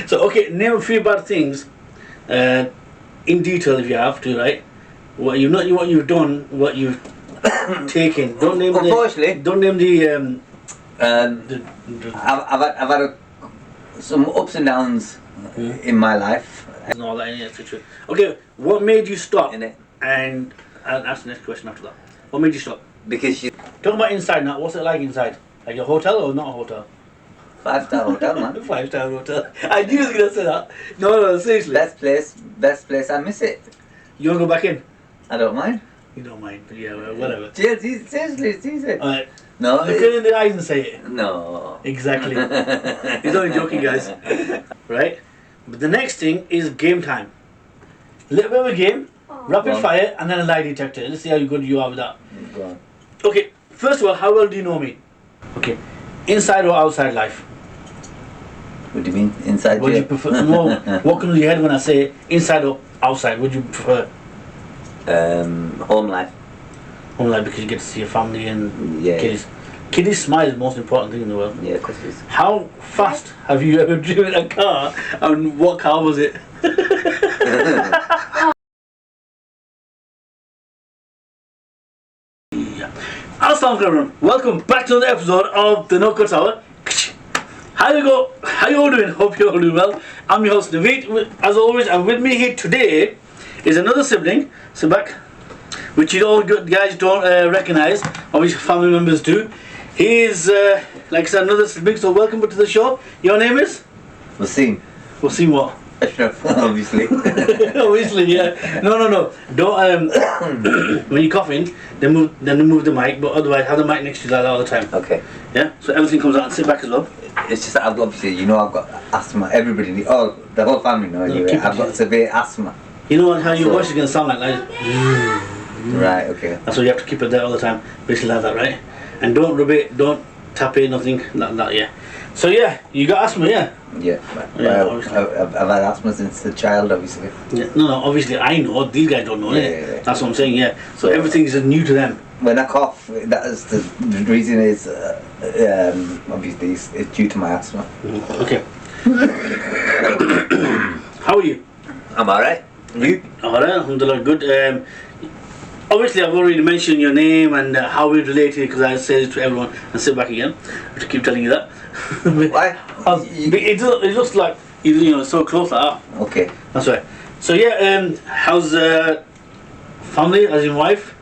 So, okay, name a few bad things in detail if you have to, right? What you've done, what you've taken. Don't name Unfortunately, Don't name the. I've had some ups and downs in my life. And all that, etc. Okay, what made you stop? In it. And I'll ask the next question after that. What made you stop? Because you Talking about inside now. What's it like inside? Like a hotel or not a hotel? 5-star hotel, man. 5-star hotel. I knew you was gonna say that. No, seriously. Best place. I miss it. You wanna go back in? I don't mind. You don't mind, but yeah, well, whatever. Seriously, it's easy. Alright. No, Look it in the eyes and say it. no. Exactly. He's only joking, guys. Right? But the next thing is game time. A little bit of a game, rapid fire, and then a lie detector. Let's see how good you are with that. Go on. Okay, first of all, how well do you know me? Okay, inside or outside life? What do you mean inside? What do you prefer? No, what comes to your head when I say inside or outside? Would you prefer? Home life. Home life because you get to see your family and Yeah. kiddies. Kiddies' smile is the most important thing in the world. Yeah, of course it is. How fast have you ever driven a car, and what car was it? Assalamu alaikum. Welcome back to another episode of the No Cuts Hour. How you all doing? Hope you're all doing well. I'm your host Naveed, as always, and with me here today is another sibling, Sibling, which you all good guys don't recognise, obviously family members do. He is, like I said, another sibling, so welcome to the show. Your name is? Wasim. Wasim what? Ashraf, obviously. Obviously, yeah. No. Don't, when you're coughing, then move the mic, but otherwise have the mic next to you like that all the time. Okay. Yeah? So everything comes out and sit back as well. It's just that I've obviously, I've got asthma. Everybody, the whole family know anyway. keep it I've got severe asthma. You know how your voice is going to sound like Right, okay. That's why you have to keep it there all the time. Basically like that, right? And don't rub it, don't tap it, nothing like that, yeah. So yeah, you got asthma, yeah? Yeah. Yeah, I've had asthma since a child, obviously. Yeah. No, obviously I know, these guys don't know, Yeah. That's what I'm saying, yeah. So everything is new to them. When I cough, that is the reason is obviously it's due to my asthma. Okay. How are you? I'm alright. You? Alright, alhamdulillah, good. Obviously, I've already mentioned your name and how we're related because I say it to everyone and sit back again. I have to keep telling you that. Why? It looks like so close like that. Okay. That's right. So yeah, how's family as in wife?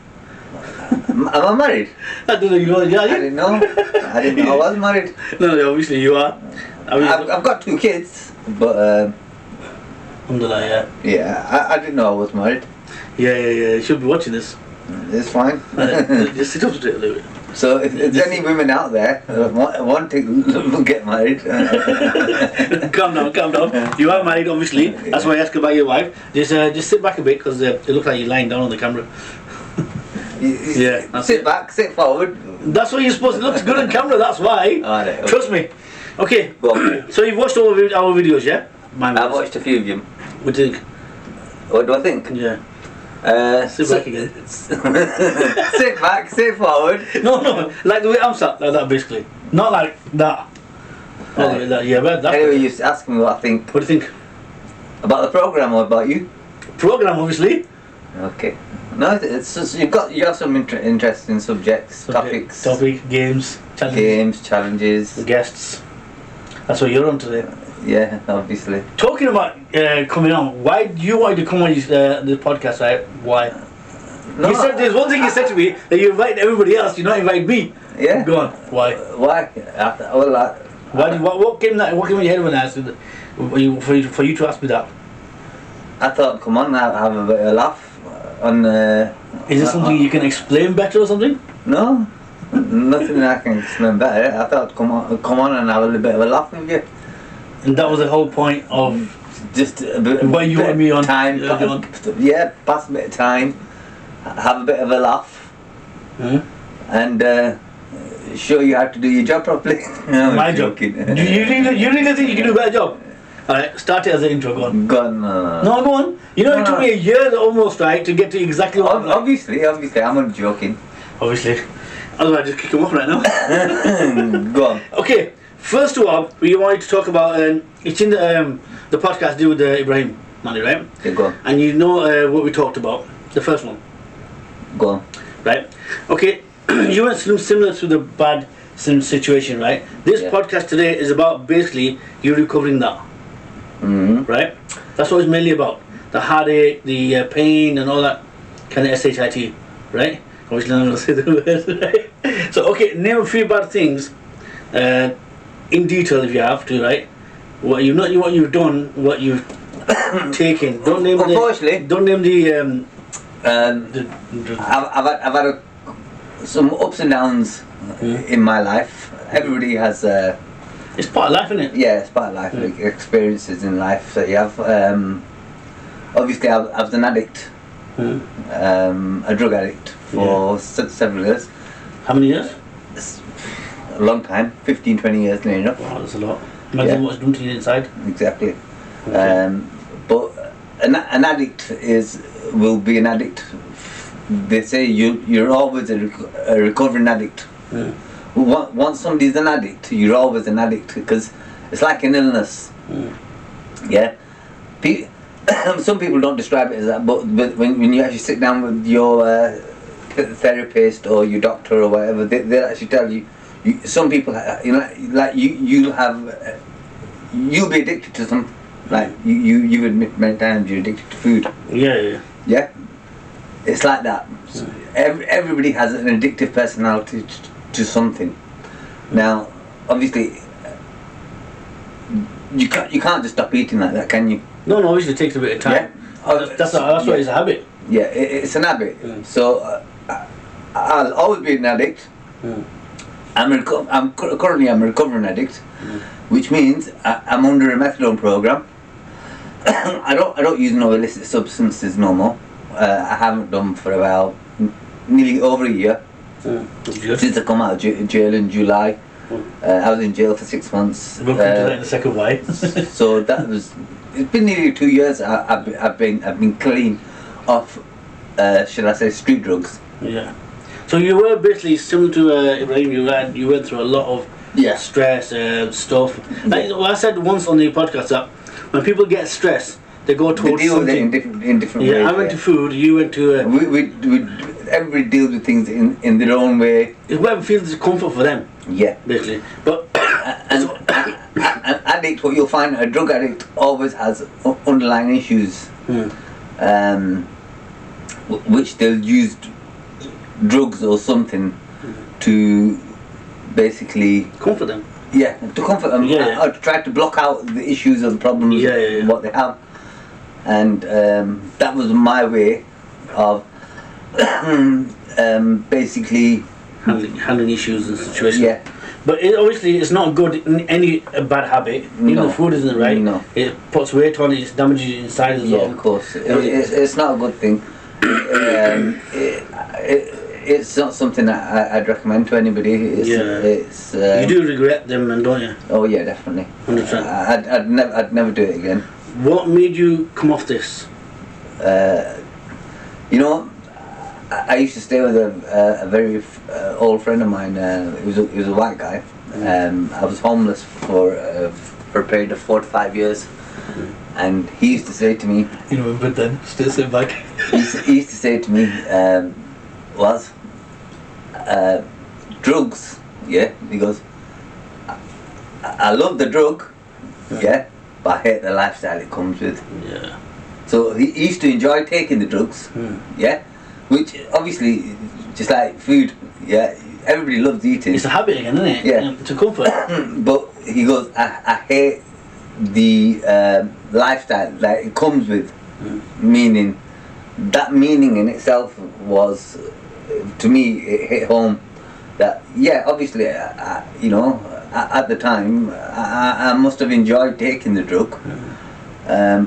Am I married? I don't know. You know? Yeah, I didn't know. I didn't know I was married. No, obviously you are. I've got 2 kids, but Alhamdulillah, yeah. yeah, I didn't know I was married. Yeah. You should be watching this. It's fine. Just sit up straight a little bit. So if there's any women out there that want to get married, calm down. You are married, obviously. That's why I asked about your wife. Just sit back a bit because it looks like you're lying down on the camera. Yeah. Sit back, sit forward. That's what you're supposed to. It looks good on camera. That's why. Alright, okay. Trust me. Okay. Go on. So you've watched all of our videos, yeah? I've watched a few of them. What do you think? What do I think? Yeah. Sit back again. Sit back, sit forward. No, like the way I'm sat, like that basically. Not like that. Oh, like that. Yeah, but that's Anyway, you ask me what I think. What do you think? About the programme or about you? Program, obviously. Okay. No, it's just you have some interesting topics. Topic, games, challenges. Games, challenges. Guests. That's what you're on today. Yeah, obviously. Talking about coming on, why do you want to come on this podcast, right? Why? No, You said there's one thing you said to me that you invite everybody else, you not invite me. Yeah. Go on. Why? Why? What came in your head when I asked you, for you to ask me that? I thought, come on, have a bit of a laugh. Is it something you can explain better or something? No, nothing I can explain better. I thought, come on and have a little bit of a laugh with you. And that was the whole point of just a bit. Why you want me on time? Yeah, pass a bit of time, have a bit of a laugh, and show you how to do your job properly. My job. You really think you can do a better job? Alright, start it as an intro, go on. Go on. No, go on. You know, it took me a year almost, right, to get to exactly what Obviously, I'm not joking. Obviously. Otherwise, I'd just kick him off right now. Go on. Okay, first of all, we wanted to talk about it's in the podcast to do with Ibrahim Mali, right? Yeah, go on. And you know what we talked about, the first one, Go on. right? Okay, you went through similar to the bad situation, right? This Yeah. podcast today is about basically you recovering that, Mm-hmm. right? That's what it's mainly about. The heartache, the pain, and all that kind of shit, right? Obviously, I'm not going to say the word, right? So, okay, name a few bad things in detail if you have to, right? What you've done, what you've taken. Don't name Unfortunately, Don't name the. I've had some ups and downs in my life. Everybody has. It's part of life, isn't it? Yeah, it's part of life, like experiences in life that you have. Obviously, I was an addict, a drug addict for several years. How many years? It's a long time, 15, 20 years near enough. Wow, that's a lot. Imagine what's done to you inside. Exactly. Okay. But an addict will be an addict. They say you're always a recovering addict. Yeah. Once somebody's an addict, you're always an addict because it's like an illness. Yeah. Some people don't describe it as that, but when you actually sit down with your therapist or your doctor or whatever, they'll actually tell you. Some people, like you'll be addicted to some. Like you admit many times you're addicted to food. Yeah. Yeah. It's like that. So everybody has an addictive personality to something. Now, obviously, you can't just stop eating like that, can you? No, obviously it takes a bit of time. Yeah. That's why it's a habit. Yeah, it's an habit. So I'll always be an addict. I'm currently a recovering addict, which means I'm under a methadone program. I don't use no illicit substances no more. I haven't done for about nearly over a year since I come out of jail in July. I was in jail for 6 months. We'll come to that in a second. Why? So it's been nearly 2 years. I've been clean of, should I say, street drugs. Yeah. So you were basically similar to Ibrahim. You went through a lot of stress stuff. Like I said once on the podcast that when people get stressed, they go towards deal something. with it in different ways. I went to food. You went to. Everybody deals with things in their own way. It's whatever feels comfort for them. Yeah. Basically, but an addict, what you'll find, a drug addict always has underlying issues, which they'll use drugs or something to basically comfort them. Yeah, to comfort them, or to try to block out the issues or the problems, what they have. And that was my way of basically handling issues and situations. Yeah. But obviously it's not good in any bad habit. Even the food isn't right. No. It puts weight on it, it damages your inside as well. Yeah, of course. It's not a good thing. It's not something that I'd recommend to anybody. It's you do regret them, don't you? Oh yeah, definitely. 100%. I'd never do it again. What made you come off this? I used to stay with a very old friend of mine. He was a white guy. I was homeless for a period of 4 to 5 years, and he used to say to me, but then still sit back. he used to say to me, drugs, yeah. He goes, I love the drug, yeah, but I hate the lifestyle it comes with. Yeah. So he used to enjoy taking the drugs, yeah, which obviously, just like food, yeah, everybody loves eating. It's a habit again, isn't it? Yeah. It's a comfort. But he goes, I hate the lifestyle that it comes with, meaning, that meaning in itself was, to me, it hit home that, yeah, obviously, at the time, I must have enjoyed taking the drug,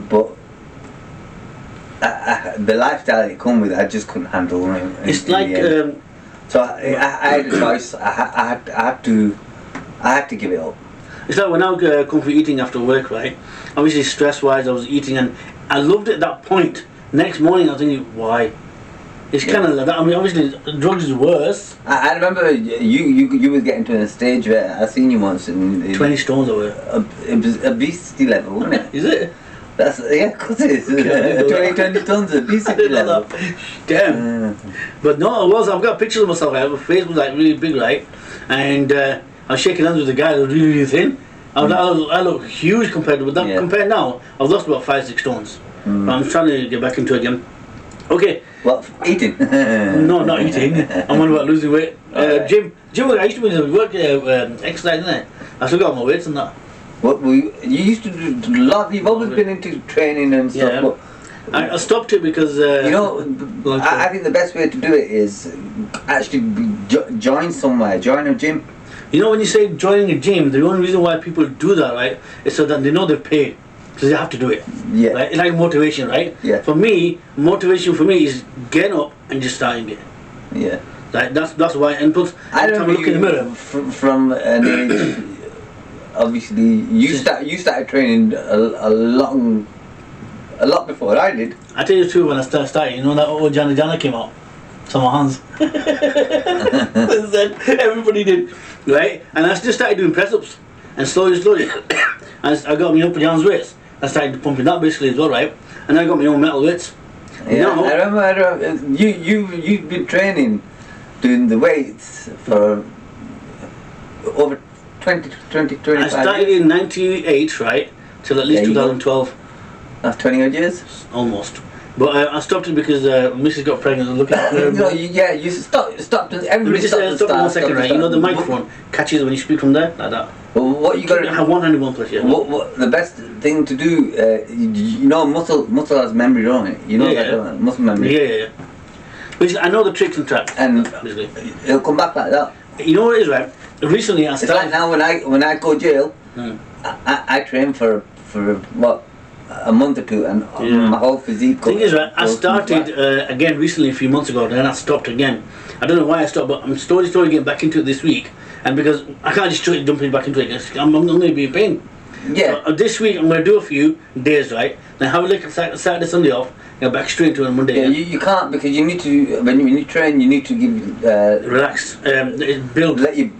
but the lifestyle it come with, I just couldn't handle. It's like so I had a choice. I had to give it up. It's like when I would come for eating after work, right? Obviously, stress-wise, I was eating, and I loved it at that point. Next morning, I was thinking, why? It's kind of like that. I mean, obviously, drugs is worse. I remember you was getting to a stage where I seen you once and 20 stones away. it was obesity level, wasn't it? Is it? That's of course it is. 20 tons of obesity level. Damn. But no, I've got pictures of myself. My face was like really big, right? And I was shaking hands with the guy that was really, really thin. I look huge compared to that. Compared now, I've lost about 5-6 stones. But I'm trying to get back into it again. Okay. What, eating? No, not eating. I'm on about losing weight. Right. Gym, I used to be work exercise, innit? I still got my weights and that. What you used to do a lot. You've always been into training and stuff. Yeah. I stopped it because I think the best way to do it is actually join somewhere, join a gym. You know, when you say joining a gym, the only reason why people do that, right, is so that they know they're paid. Because they have to do it. Yeah. Right? It's like motivation, right? Yeah. For me, motivation for me is getting up and just starting it. Yeah. Like that's why. And plus, I every time I look in the mirror. From an age, obviously, you started training a lot before I did. I tell you the truth, when I started, you know that old Johnny Jana came out? Some of hands. Everybody did, right? And I just started doing press-ups. And slowly, and I got my own pajamas weights. I started pumping that basically as well, right? And I got my own metal weights. Yeah, now, I remember you've been training, doing the weights for over 25 I started years. in 98, right? Till at least 2012. That's 20 odd years? Almost. But I stopped it because Mrs. got pregnant and looking at her. No, you stopped. Let me Everybody just stop for 1 second, right? You know the microphone catches when you speak from there, like that. Well, what you got to have one hand in one place, yeah. What the best thing to do? You know, muscle has memory, don't it? You know that muscle memory. Yeah. Which I know the tricks and traps. And basically, it'll come back like that. You know what it is, right? Recently, I started. It's like now when I go jail, I train for what a month or two, and my whole physique. Thing is, right? I started again recently a few months ago, then I stopped again. I don't know why I stopped, but I'm slowly getting back into it this week. And because I can't just jump back into it, I'm going to be in pain. Yeah. So, this week I'm going to do a few days, right? Then have a look at Saturday, Sunday off, get back straight into it on Monday. Yeah, you can't, because you need to, when you train, you need to give relax, build. Let your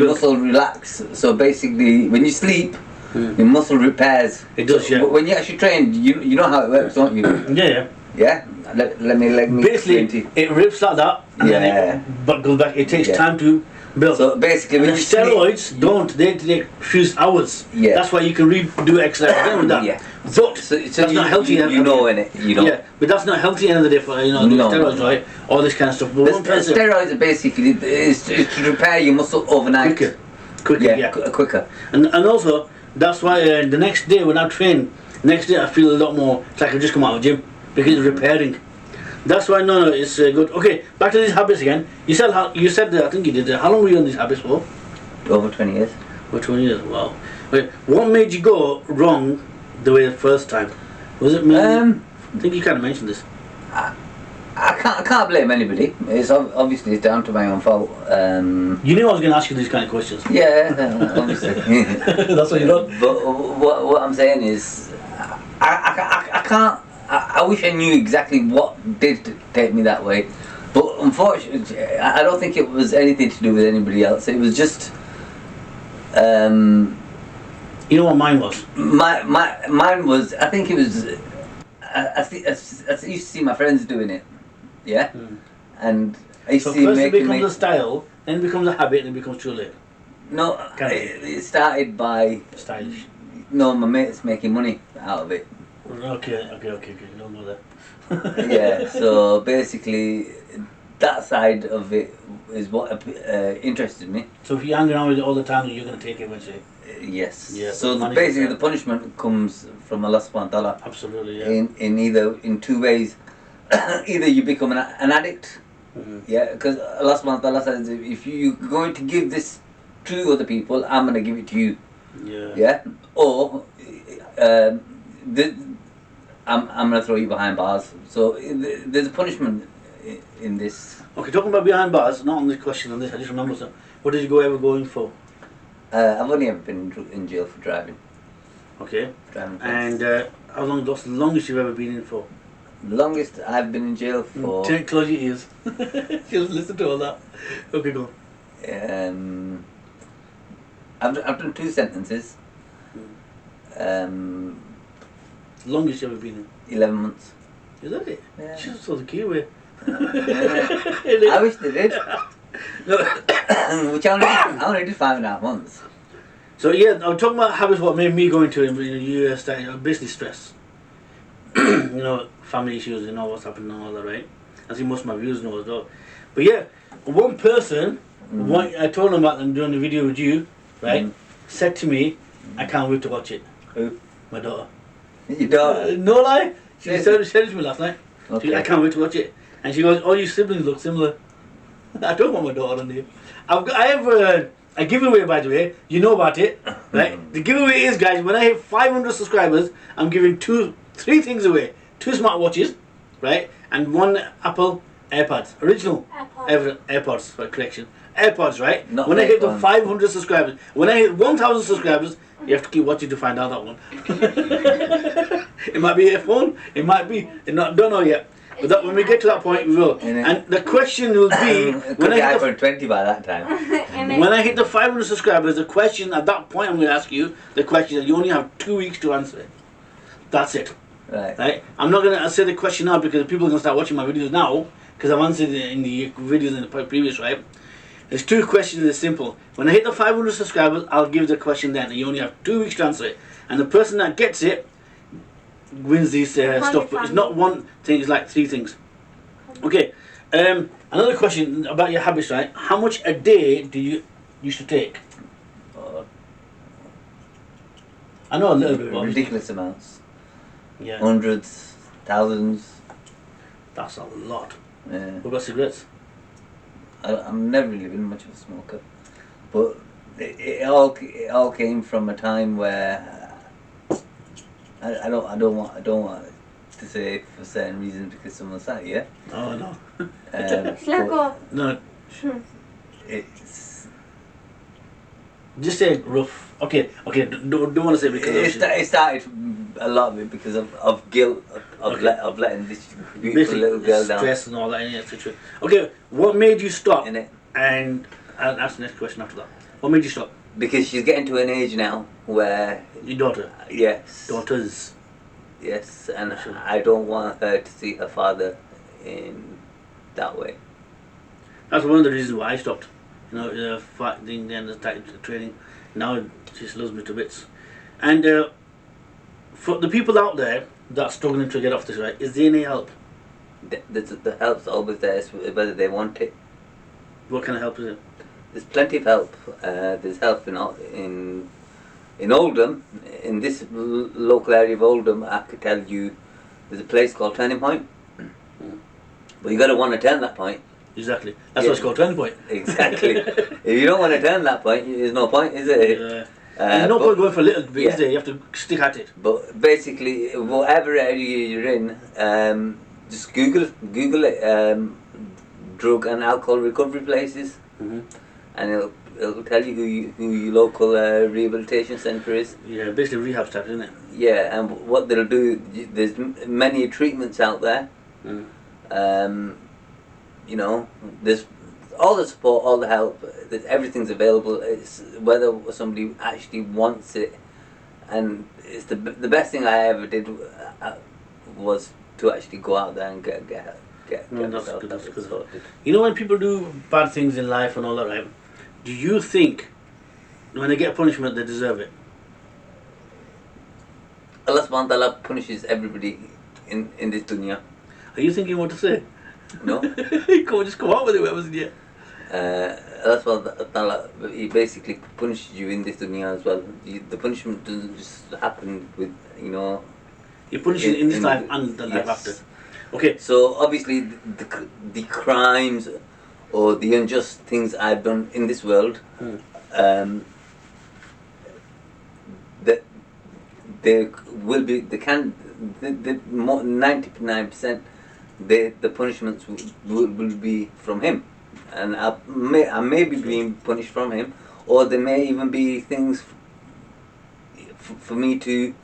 muscle relax. So basically, when you sleep, your muscle repairs. It does, so yeah. When you actually train, you know how it works, don't you? Yeah. Yeah. Let me basically it rips like that, and then it goes back. It takes time to build. So basically, when you steroids they take few hours. Yeah. That's why you can redo exercise again with that. Yeah. But that's not healthy. You know, innit? You know. Yeah, but that's not healthy end of the day for steroids, right? All this kind of stuff. But steroids are basically is to repair your muscle overnight. Quicker. Quicker. And also that's why the next day when I train, I feel a lot more. It's like I just come out of the gym because it's repairing. That's why it's good. Okay, back to these habits again. You said that I think you did. How long were you on these habits for? Over 20 years. Over 20 years. Wow. Wait, what made you go wrong the first time? Was it me? I think you kind of mentioned this. I can't blame anybody. It's obviously it's down to my own fault. You knew I was going to ask you these kind of questions. Yeah, obviously. That's what you know. But what I'm saying is, I can't. I wish I knew exactly what did take me that way, but unfortunately, I don't think it was anything to do with anybody else. It was just. You know what mine was? Mine was. I think it was. I used to see my friends doing it, yeah, and I used to see first it becomes a style, then it becomes a habit, and it becomes too late. No, it started by stylish. No, my mate's making money out of it. Okay. Don't go there. Yeah. So basically, that side of it is what interested me. So if you hang around with it all the time, you're going to take it eventually. Yes. Yeah. So basically, the punishment comes from Allah Subhanahu wa Taala. Absolutely. Yeah. In two ways. Either you become an addict. Yeah, because Allah Subhanahu wa Taala says, if you're going to give this to other people, I'm going to give it to you. Yeah. Yeah. Or I'm going to throw you behind bars. So there's a punishment in this. Okay, talking about behind bars, not on this question, on this, I just remember something. What did you ever go in for? I've only ever been in jail for driving. Okay. Driving. And how long? What's the longest you've ever been in for? Longest I've been in jail for. Close your ears. Just listen to all that. Okay, go. I've done 2 sentences. Longest you ever been in? 11 months. Is that it? Yeah. Just saw the keyway. I wish they did. Which I only did 5.5 months. So yeah, I'm talking about habits. What made me go into it in the US, business stress. Family issues. What's happening and all that, right? I think most of my viewers know as well. But yeah, one person, I told them about them doing the video with you, right? Said to me, "I can't wait to watch it." Who? My daughter. Your daughter? No lie. She Yes. said it to me last night. Okay. I can't wait to watch it. And she goes, "All your siblings look similar." I don't want my daughter on there. I have a giveaway, by the way. You know about it, right? The giveaway is, guys, when I hit 500 subscribers, I'm giving 3 things away: 2 smartwatches, right, and 1 Apple AirPods, original AirPods for correction. AirPods, right? Not when I hit the iPhone. 500 subscribers, when I hit 1,000 subscribers, you have to keep watching to find out that one. It might be a phone, it might be, don't know yet. But when we get to that point, we will. And the question will be, when I hit 20 by that time. when I hit the 500 subscribers, the question at that point I'm going to ask you, the question that you only have 2 weeks to answer it. That's it. Right? I'm not going to answer the question now because people are going to start watching my videos now because I've answered it in the videos in the previous, right? There's 2 questions, it's simple. When I hit the 500 subscribers, I'll give the question then, and you only have 2 weeks to answer it. And the person that gets it wins these stuff, but it's not one thing, it's like 3 things. Okay, another question about your habits, right? How much a day do you used to take? I know a little bit, but Ridiculous amounts. yeah, Hundreds, thousands. that's a lot. Yeah. What about cigarettes? I've never really been much of a smoker, but it all came from a time where I don't want to say for certain reasons because someone sat here. Oh no. But No, it's just say rough. Okay, don't want to say because it started a lot of it because of guilt of letting this beautiful little girl down. stress and all that, etc. Okay, what made you stop? Innit? And I'll ask the next question after that. What made you stop? Because she's getting to an age now where Your daughter. yes, Daughters. yes, and I don't want her to see her father in that way. That's one of the reasons why I stopped. Fighting and the training. Now she loves me to bits. And for the people out there that are struggling to get off this, right, is there any help? The help's always there, whether they want it. What kind of help is it? There's plenty of help. There's help in Oldham, in this local area of Oldham. I could tell you, there's a place called Turning Point. But you got to want to turn that point. Exactly. That's what it's called, turning point. Exactly. If you don't want to turn that point, there's no point, is it? There's no point going for a little bit, is there? You have to stick at it. But basically, whatever area you're in, just Google it, drug and alcohol recovery places, and it'll tell you who your local rehabilitation centre is. Yeah, basically rehab stuff, isn't it? Yeah, and what they'll do, there's many treatments out there. There's all the support, all the help, everything's available. It's whether somebody actually wants it, and it's the best thing I ever did was to actually go out there and get myself sorted. When people do bad things in life and all that, right? Do you think when they get punishment they deserve it? Allah subhanahu wa ta'ala punishes everybody in this dunya. Are you thinking what to say? No. Just come out with it, whatever's in here. Allah subhanahu wa ta'ala, he basically punishes you in this dunya as well. The punishment doesn't just happen with, He punishes in this life and the life after. Okay. So obviously the crimes or the unjust things I've done in this world, that there will be, the 99%, the punishments will be from him, and I may be being punished from him, or there may even be things for me to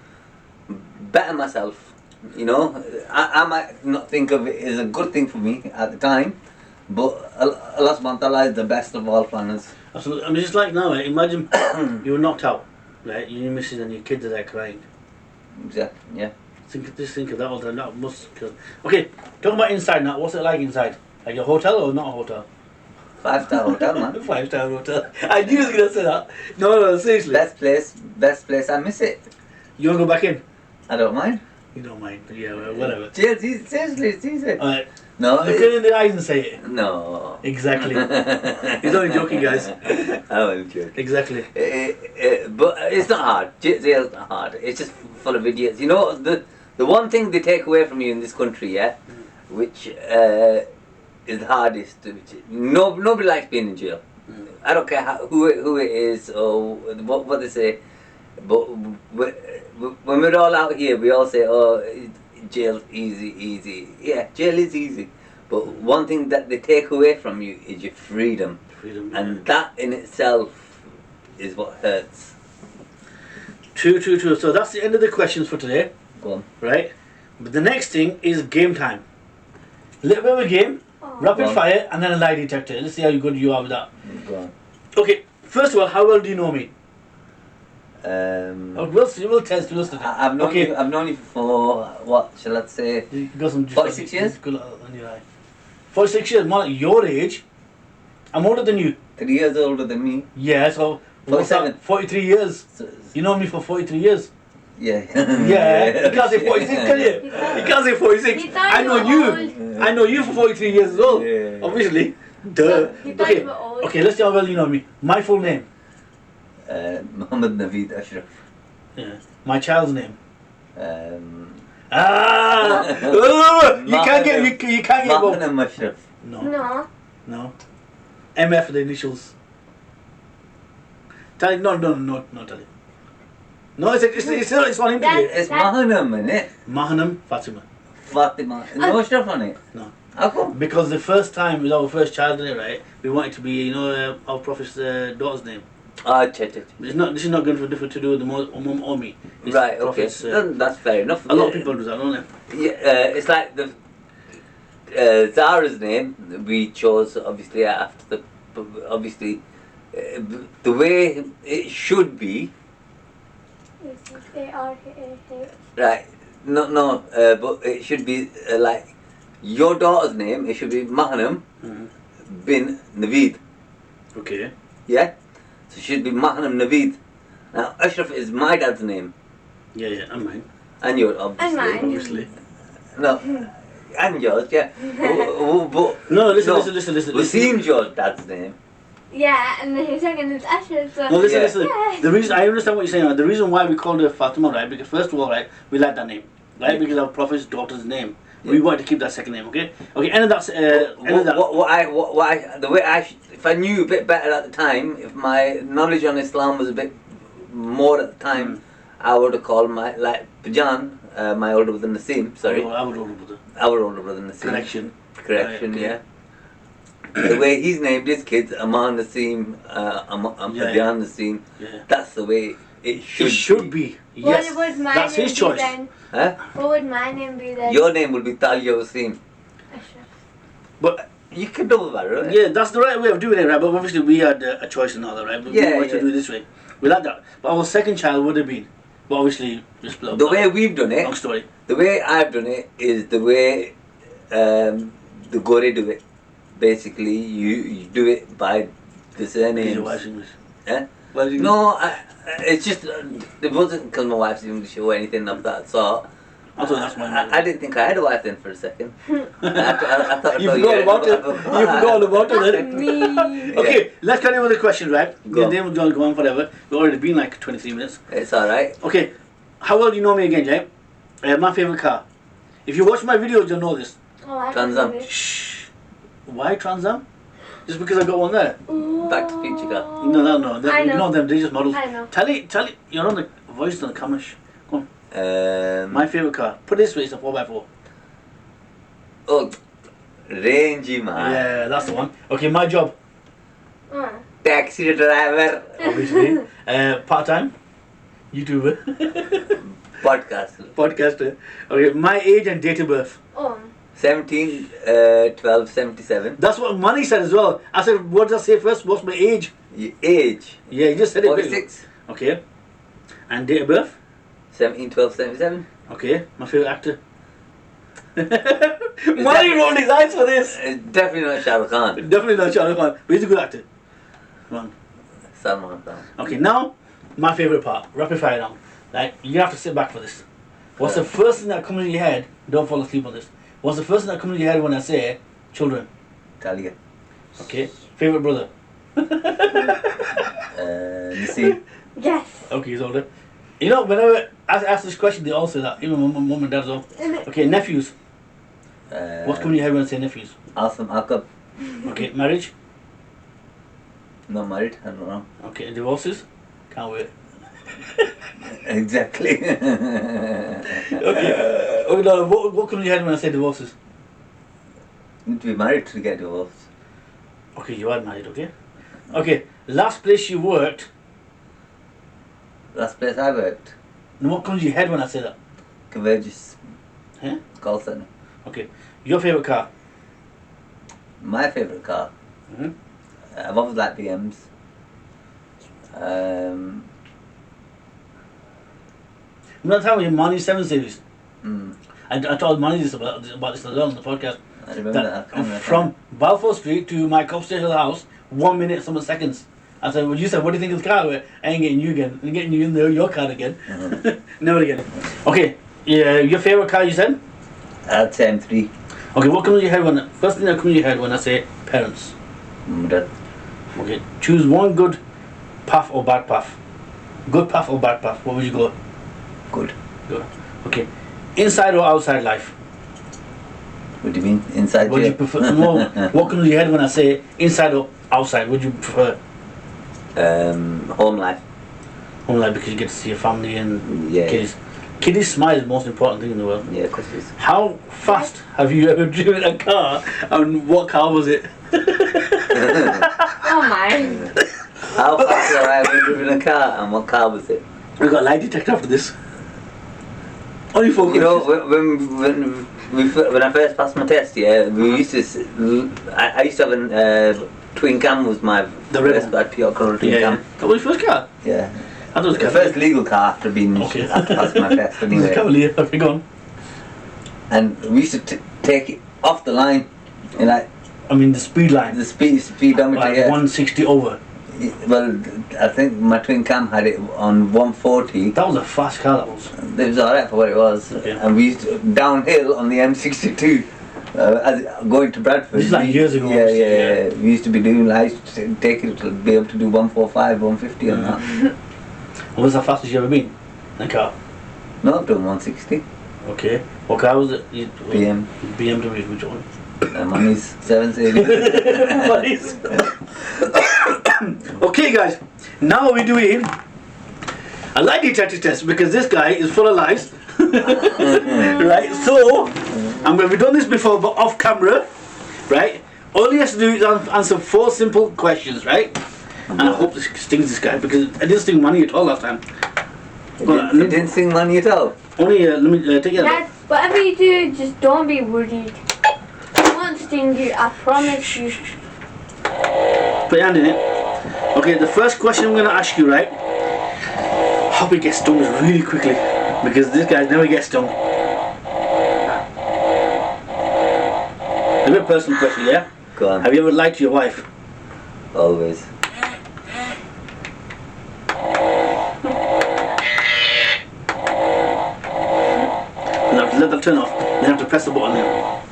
better myself. You know, I might not think of it as a good thing for me at the time, but Allah subhanahu wa ta'ala is the best of all planners. Absolutely. I mean, just like now, right? Imagine you were knocked out, right? Your missus and your kids are there crying. Exactly, yeah. Just think of that all the time. That must. Okay, talking about inside now. What's it like inside? Like a hotel or not a hotel? 5-star hotel, man. 5-star hotel. I knew he was gonna say that. No, seriously. Best place. I miss it. You wanna go back in? I don't mind. You don't mind. Yeah, well, whatever. Seriously, it's easy. Alright. No. Look it in the eyes and say it. No. Exactly. He's only joking, guys. I was joking. Exactly. But it's not hard. Jail's not hard. It's just full of idiots. You know, the one thing they take away from you in this country, yeah, which is the hardest. Nobody likes being in jail. I don't care who it is or what they say. But when we're all out here, we all say, "Oh, jail's easy." Yeah, jail is easy. But one thing that they take away from you is your freedom. And that in itself is what hurts. True. So that's the end of the questions for today. Go on. Right? But the next thing is game time. A little bit of a game, rapid fire, and then a lie detector. Let's see how good you are with that. Go on. Okay, first of all, how well do you know me? We'll test. I've known you for what shall I say? You got some 46 years. Good on your eye. 46 years, more like your age. I'm older than you. 3 years older than me. Yeah, so 47. 43 years. You know me for 43 years. Yeah. Yeah, you can't say 46, can you? You can't say 46. I know you. I know you for 43 years as well. Yeah. Obviously. Duh. Okay. Okay, let's see how well you know me. My full name. Muhammad Naveed Ashraf. Yeah. My child's name. Um, You can't get both. Mahanam Ashraf. No. MF the initials. Tell it. No, tell it. No, it's on him today. It's Mahanam, isn't it? Mahanam Fatima. Fatima. No Ashraf on it. No. How come? Because the first time with our first child, right, we wanted to be, our Prophet's daughter's name. Check. This is not going to do with the mum or me. It's Right. Okay. Prophet's, That's fair enough. a lot of people do that, don't they? Yeah. It's like the Zara's name. We chose obviously after the way it should be. Right. No. But it should be like your daughter's name. It should be Mahanam bin Naveed. Okay. Yeah. So it should be Mahanam Naveed. Now Ashraf is my dad's name. Yeah, and mine. And yours, obviously. And mine. Obviously. No. And yours, yeah. But No, listen. We've seen your dad's name. Yeah, and then his second is Asher. So No, listen. Yeah. The reason I understand what you're saying. The reason why we called her Fatima, right? Because first of all, right, we like that name, right? Because our Prophet's daughter's name. Yeah. We wanted to keep that second name, okay? Okay, and that's If I knew a bit better at the time, if my knowledge on Islam was a bit more at the time, I would have called my Pajan, my older brother Naseem. Sorry, our older brother. Our older brother Naseem. Correction. Correction, Okay. yeah. The way he's named his kids, Aman Naseem, Pajan Naseem. Yeah. That's the way it should. It should be. Yes. What would my That's name his choice. be then? Huh? What would my name be then? Your name would be Talia Wasim. Asher. But You can do that, right? yeah, that's the right way of doing it, right? But obviously we had a choice in all that, right? But we wanted to do it this way. We like that. But our second child would have been, but obviously we split up. The way we've done it, Long story. the way I've done it is the way the Gore do it. Basically, you do it by the Is your surnames. wife's English? Eh? Well, you- No, it's just it wasn't because my wife's English or anything of that sort. I thought that's my I didn't think I had a wife then for a second. I thought You forgot about it. You forgot about it. Then. Me. Okay, let's carry on with the question, right? Go on. Then we're going to go on forever. We've already been like 23 minutes. It's alright. Okay, how well do you know me again, Jay? My favorite car. If you watch my videos, you'll know this. Oh, I Trans Am. don't know. Shh. Why Trans Am? Just because I got one there. Ooh. Back to Future car. No. I You know. know them, they're just models. I know. Tell it. You're on the voice on the camera. Shh. Go on. My favorite car. Put it this way, it's a 4x4. Oh, rangy man. Yeah, that's the one. Okay, my job, Taxi driver. obviously. Part-time. YouTuber. Podcaster. Okay, my age and date of birth. 17, 12, 77. That's what Money said as well. I said, what did I say first? What's my age? Your age? Yeah, you just said it. 46. Okay. And date of birth? 17, 12, 77. Okay. My favourite actor? Money rolled his eyes for this. Definitely not Shah Rukh Khan. Definitely not Shah Rukh Khan. But he's a good actor. Come on. Salman Khan. Okay, now, my favourite part. Rapid fire now. Like, you have to sit back for this. What's the first thing that comes in your head? Don't fall asleep on this. What's the first thing that comes in your head when I say children? Talia. Okay. Favourite brother? Nassim. Yes. Okay, he's older. You know, whenever I ask this question, they all say that. Even my mum and dad as well. Okay, nephews. What comes in your head when I say nephews? Awesome. Akab. Okay, marriage? Not married. I don't know. Okay, divorces? Can't wait. Exactly. Okay. Okay, now, what comes in your head when I say divorces? Need to be married to get divorced. Okay, you are married, okay? Okay, last place you worked. Last place I worked. And what comes in your head when I say that? Convergys. Huh? Call center. Okay, your favourite car? My favourite car. Mm-hmm. I've always liked BMs. Remember that time with your Money 7 series? Mm, I told Money this about this as well on the podcast. I remember that. I can't remember From Balfour Street to my upstairs of the house, 1 minute, some seconds. I said, well, you said, what do you think of the car? I ain't getting you again. I'm getting you in your car again. Never again. Okay, yeah, your favourite car, you said? I'd say M3. Okay, what comes in your head when, first thing that comes in your head when I say parents? Dad. Okay, choose one good path or bad path. Good path or bad path, what would you go? Good. Good. Okay, inside or outside life? What do you mean? Inside What do jail? you prefer? No, what comes in your head when I say inside or outside? What do you prefer? Home life. Home life because you get to see your family and Yeah. kids. Kids' smile is the most important thing in the world. Yeah, of course it is. How fast have you ever driven a car and what car was it? Oh my. How fast have I ever driven a car and what car was it? We got a lie detector after this. Only 4 You know, questions. when I first passed my test, yeah, we used to. I used to have a twin cam was my The red first one. bad pure colour twin Yeah, cam. yeah. That was your first car? Yeah. I thought it was The first legal car after being Okay. after passing my test anyway. Cavalier, have you gone? And we used to take it off the line, and like I mean the speed line. the speedometer. Like Yeah. 160 over. Well, I think my twin cam had it on 140. That was a fast car, that was. It was alright for what it was. Okay. And we used to, downhill on the M62, going to Bradford. This is like years ago, Yeah, obviously, yeah. We used to be doing, I used to take it to be able to do 145, 150 on that. What was the fastest you ever been in a car? No, I've done 160. Okay. What car was it? BM. BMW, which one? Money's 7 Series. Buddies. Okay, guys. Now we're doing a lie detector test because this guy is full of lies. Right? So, we've done this before, but off camera. Right? All he has to do is answer 4 simple questions, right? And I hope this stings this guy because I didn't sting Money at all last time. It didn't sing money at all. Only, let me take it out. Dad, whatever you do, just don't be worried. I won't sting you, I promise you. Put your hand in it. Okay, the first question I'm going to ask you, right? Hope he gets stung really quickly because this guy never gets stung. A bit personal question, yeah? Go on. Have you ever lied to your wife? Always. Now, to let that turn off, you have to press the button now.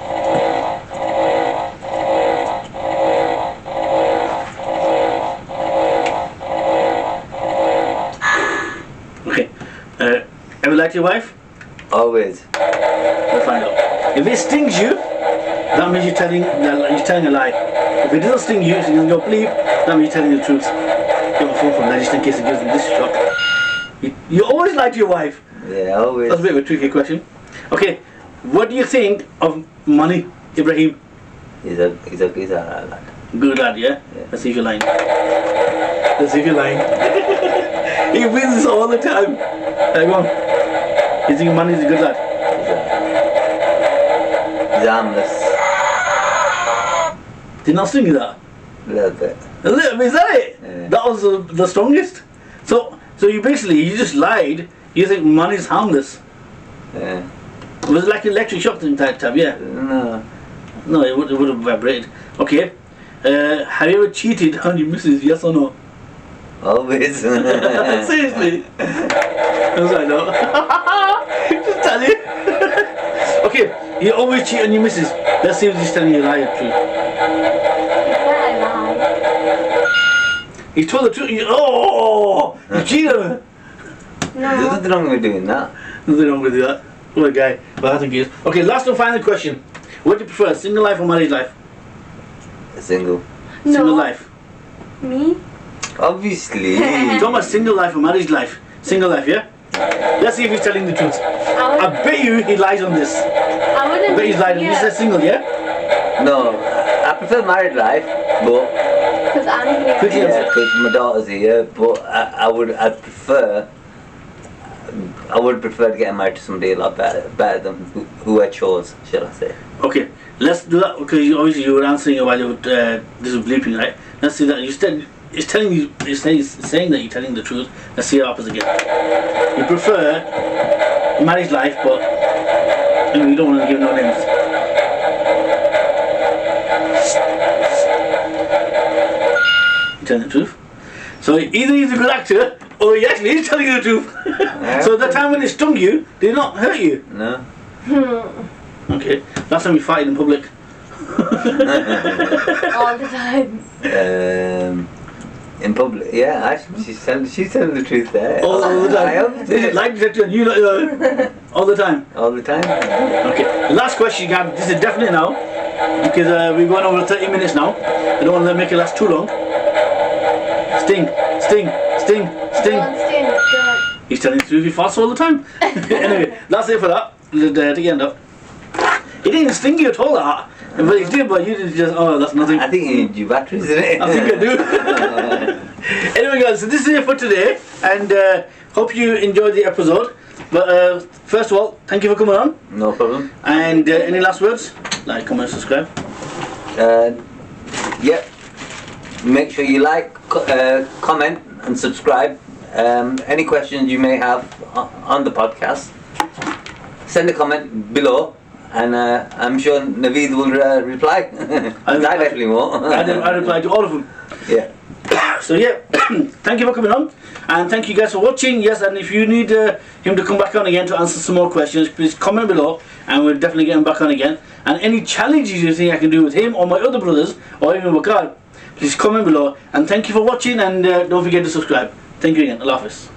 Okay. Ever lied to your wife? Always. We'll find out. If it stings you, that means you're telling a lie. If it doesn't sting you, and you believe, that means you're telling the truth. Get my phone from there just in case it gives me this shock. You always lie to your wife. Yeah, always. That's a bit of a tricky question. Okay, what do you think of Money, Ibrahim? He's a lad. Good lad, yeah? Yeah. Let's see if you're lying. Let's see if you're lying. He wins all the time. Hang on. You think money is a good lad? He's harmless. Did not sing that? A little bit. A little bit, is that it? Yeah. That was the strongest. So you basically just lied. You think money's harmless. Yeah. Was it like an electric shock thing type? Yeah. No. No, it would have vibrated. Okay. Have you ever cheated on your missus? Yes or no? Always. Seriously? I was like, no. Just tell you. Okay, you always cheat on your missus. Let's see if he's telling you a lie or truth. He told the truth. Oh, you cheated on her. There's nothing wrong with doing that. Nothing wrong with that. What a guy. Well, I think he is. Okay, last and final question. What do you prefer, single life or married life? Single. Single life. Me? Obviously. Talking about single life or married life. Single life, yeah? Let's see if he's telling the truth. I bet you he lies on this. I bet he's lying. He says single, yeah? No, I prefer married life, but Because I'm here. Quickly yeah, answer. because my daughter's here. But I would prefer to get married to somebody a lot better than who I chose, shall I say? Okay, let's do that because obviously you were answering while you were, this was bleeping, right? Let's see that you said it's telling you. It's saying that you're telling the truth. Let's see it happens again. You prefer married life, but you don't want to give no names. You're telling the truth. So either he's a good actor or he actually is telling you the truth. So that time when it stung you, did it not hurt you? No. Okay. Last time you fighted in public. All the time. In public, yeah, she's telling the truth there. All the time. I am. Is it like detector and you not all the time? All the time. Okay. The last question you have, this is definitely now. Because we're going over 30 minutes now. I don't want to make it last too long. Sting. Don't sting. Don't. He's telling the truth, he false all the time. Anyway, that's it for that. To the end up. He didn't sting you at all, that. But he did, but you did just, oh, that's nothing. I think you need your batteries, isn't it? I think I do. Anyway, guys, so this is it for today, and hope you enjoyed the episode. But first of all, thank you for coming on. No problem. And any last words? Like, comment, subscribe. Yep. Make sure you like, comment, and subscribe. Any questions you may have on the podcast, send a comment below. And I'm sure Naveed will reply. I definitely won't. I reply to all of them. Yeah. So yeah, thank you for coming on, and thank you guys for watching. Yes, and if you need him to come back on again to answer some more questions, please comment below, and we'll definitely get him back on again. And any challenges you think I can do with him or my other brothers, or even Wakar, please comment below. And thank you for watching, and don't forget to subscribe. Thank you again. Allah Hafiz.